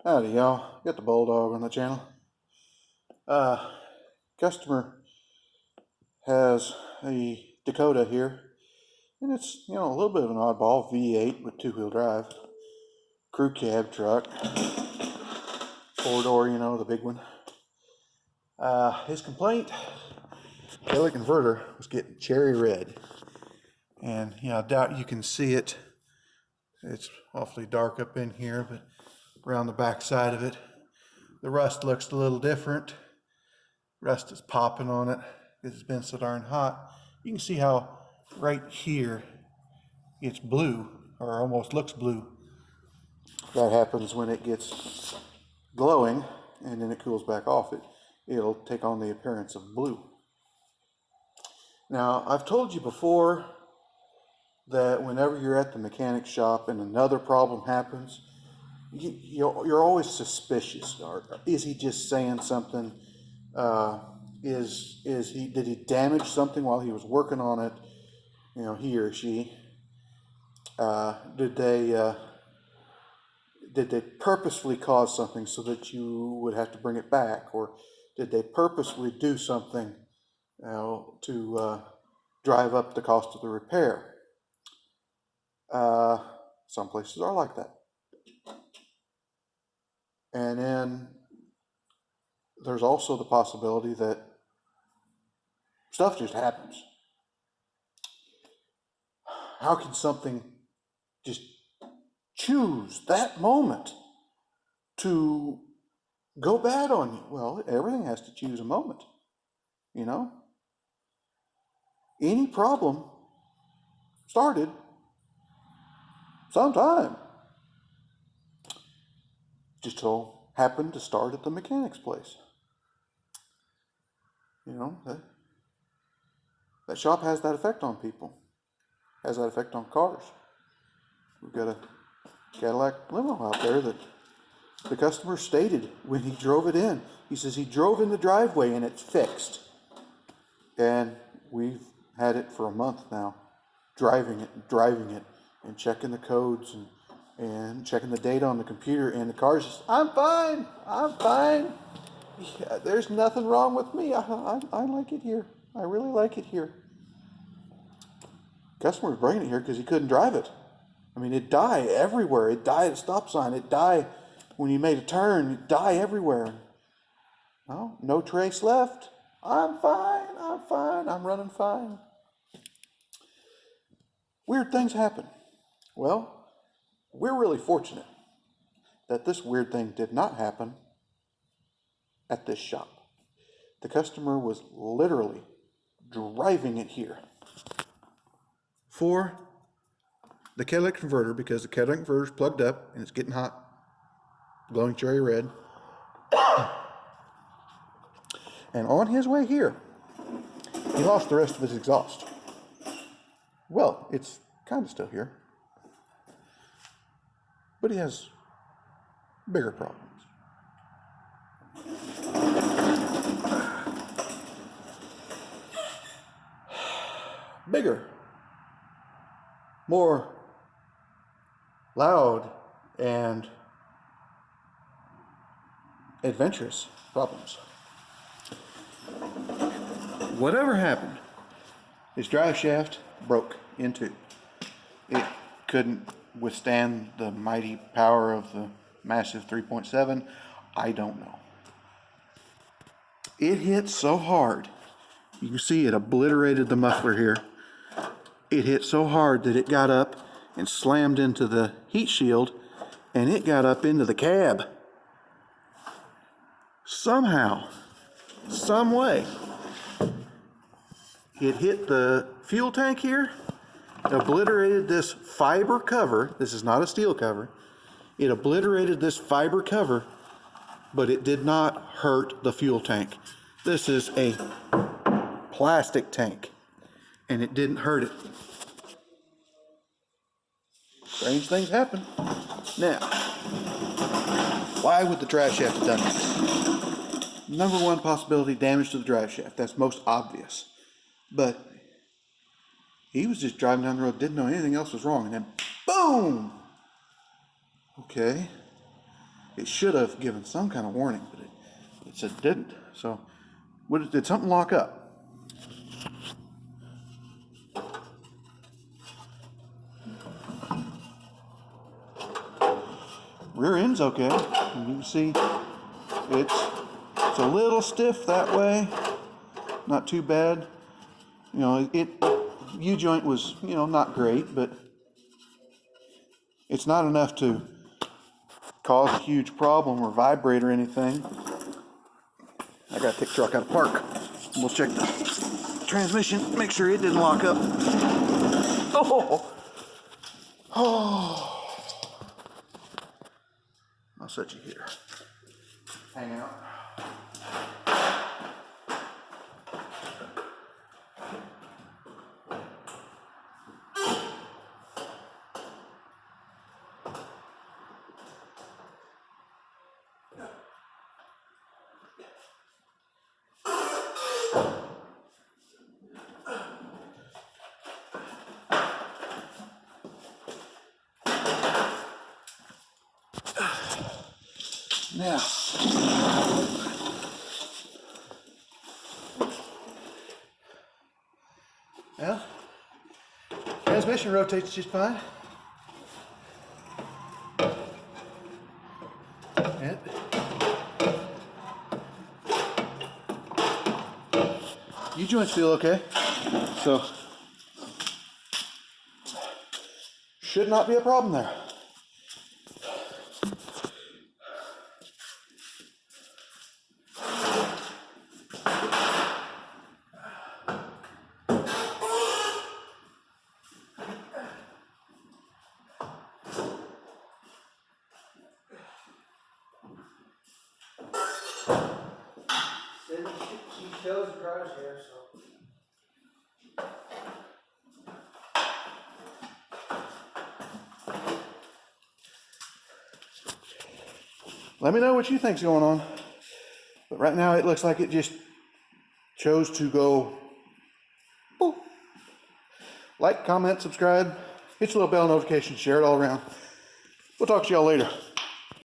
Howdy y'all, got the Bulldog on the channel. Customer has a Dakota here, and it's, a little bit of an oddball V8 with two-wheel drive, crew cab truck, four-door, the big one. His complaint, catalytic converter was getting cherry red, and I doubt you can see it. It's awfully dark up in here, but around the back side of it, the rust looks a little different. Rust is popping on it because it's been so darn hot. You can see how right here it's blue, or almost looks blue. That happens when it gets glowing and then it cools back off. It'll take on the appearance of blue. Now, I've told you before that whenever you're at the mechanic shop and another problem happens, you're always suspicious. Is he just saying something? Did he damage something while he was working on it? He or she. Did they purposefully cause something so that you would have to bring it back, or did they purposely do something to drive up the cost of the repair? Some places are like that. And then there's also the possibility that stuff just happens. How can something just choose that moment to go bad on you? Well, everything has to choose a moment, Any problem started sometime. Just so happened to start at the mechanic's place. That shop has that effect on people, has that effect on cars. We've got a Cadillac limo out there that the customer stated when he drove it in. He says he drove in the driveway and it's fixed. And we've had it for a month now, driving it, and checking the codes and checking the data on the computer, and the car's just, I'm fine. Yeah, there's nothing wrong with me. I like it here. I really like it here. Customer was bringing it here because he couldn't drive it. I mean, it'd die everywhere. It'd die at a stop sign. It'd die when you made a turn. It'd die everywhere. Well, no trace left. I'm fine. I'm running fine. Weird things happen. Well, we're really fortunate that this weird thing did not happen at this shop. The customer was literally driving it here for the catalytic converter, because the catalytic converter is plugged up and it's getting hot, glowing cherry red. And on his way here, he lost the rest of his exhaust. Well, it's kind of still here, but he has bigger problems. Bigger, more loud and adventurous problems. Whatever happened, his drive shaft broke in two. It couldn't withstand the mighty power of the massive 3.7. I don't know. It hit so hard. You can see it obliterated the muffler here. It hit so hard that it got up and slammed into the heat shield, and it got up into the cab. Somehow, some way, it hit the fuel tank here, obliterated this fiber cover. This is not a steel cover. It obliterated this fiber cover, but it did not hurt the fuel tank. This is a plastic tank, and it didn't hurt it. Strange things happen. Now, why would the drive shaft have done this? Number one possibility, damage to the drive shaft. That's most obvious. But he was just driving down the road, didn't know anything else was wrong, and then boom! Okay. It should have given some kind of warning, but it said it didn't. So, did something lock up? Rear end's okay. You can see it's a little stiff that way. Not too bad. You know, U-joint was, you know, not great, but it's not enough to cause a huge problem or vibrate or anything. I gotta take the truck out of park. We'll check the transmission, make sure it didn't lock up. Oh. I'll set you here. Hang out. Now, well, transmission rotates just fine. And U-joints feel okay, so should not be a problem there. She shows the garage here, so. Let me know what you think's going on. But right now it looks like it just chose to go boop. Like, comment, subscribe, hit your little bell notification, share it all around. We'll talk to y'all later.